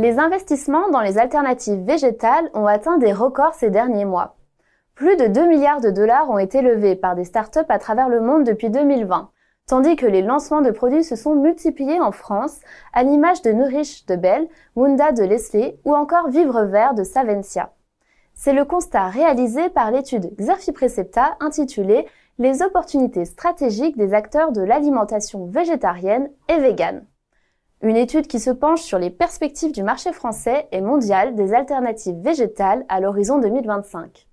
Les investissements dans les alternatives végétales ont atteint des records ces derniers mois. Plus de 2 milliards de dollars ont été levés par des startups à travers le monde depuis 2020, tandis que les lancements de produits se sont multipliés en France, à l'image de Nourish de Bell, Munda de Nestlé ou encore Vivre Vert de Savencia. C'est le constat réalisé par l'étude Xerfi Precepta intitulée « Les opportunités stratégiques des acteurs de l'alimentation végétarienne et végane ». Une étude qui se penche sur les perspectives du marché français et mondial des alternatives végétales à l'horizon 2025.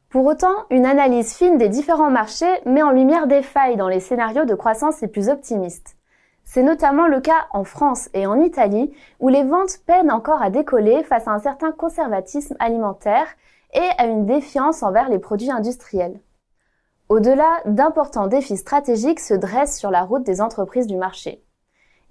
Pour autant, une analyse fine des différents marchés met en lumière des failles dans les scénarios de croissance les plus optimistes. C'est notamment le cas en France et en Italie, où les ventes peinent encore à décoller face à un certain conservatisme alimentaire et à une défiance envers les produits industriels. Au-delà, d'importants défis stratégiques se dressent sur la route des entreprises du marché.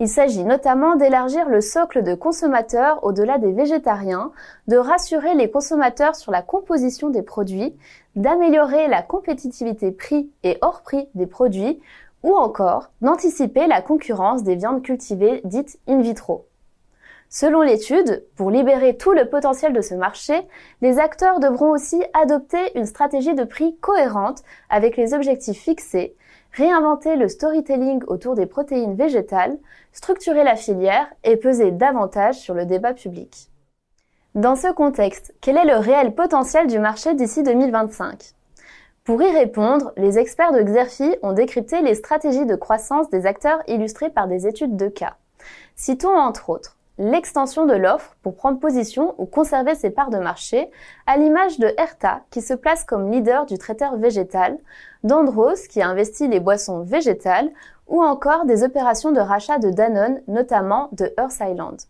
Il s'agit notamment d'élargir le socle de consommateurs au-delà des végétariens, de rassurer les consommateurs sur la composition des produits, d'améliorer la compétitivité prix et hors prix des produits, ou encore d'anticiper la concurrence des viandes cultivées dites in vitro. Selon l'étude, pour libérer tout le potentiel de ce marché, les acteurs devront aussi adopter une stratégie de prix cohérente avec les objectifs fixés, réinventer le storytelling autour des protéines végétales, structurer la filière et peser davantage sur le débat public. Dans ce contexte, quel est le réel potentiel du marché d'ici 2025 ? Pour y répondre, les experts de Xerfi ont décrypté les stratégies de croissance des acteurs illustrées par des études de cas. Citons entre autres l'extension de l'offre pour prendre position ou conserver ses parts de marché, à l'image de Herta qui se place comme leader du traiteur végétal, d'Andros qui a investi les boissons végétales ou encore des opérations de rachat de Danone, notamment de Earth Island.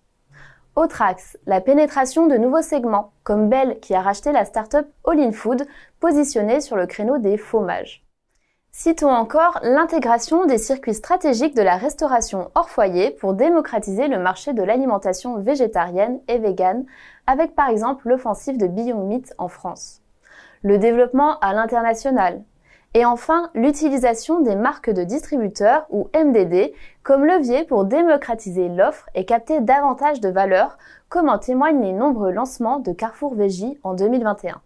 Autre axe, la pénétration de nouveaux segments, comme Bell qui a racheté la start-up All In Food, positionnée sur le créneau des fromages. Citons encore l'intégration des circuits stratégiques de la restauration hors foyer pour démocratiser le marché de l'alimentation végétarienne et végane, avec par exemple l'offensive de Beyond Meat en France. Le développement à l'international. Et enfin, l'utilisation des marques de distributeurs ou MDD comme levier pour démocratiser l'offre et capter davantage de valeur, comme en témoignent les nombreux lancements de Carrefour Veggie en 2021.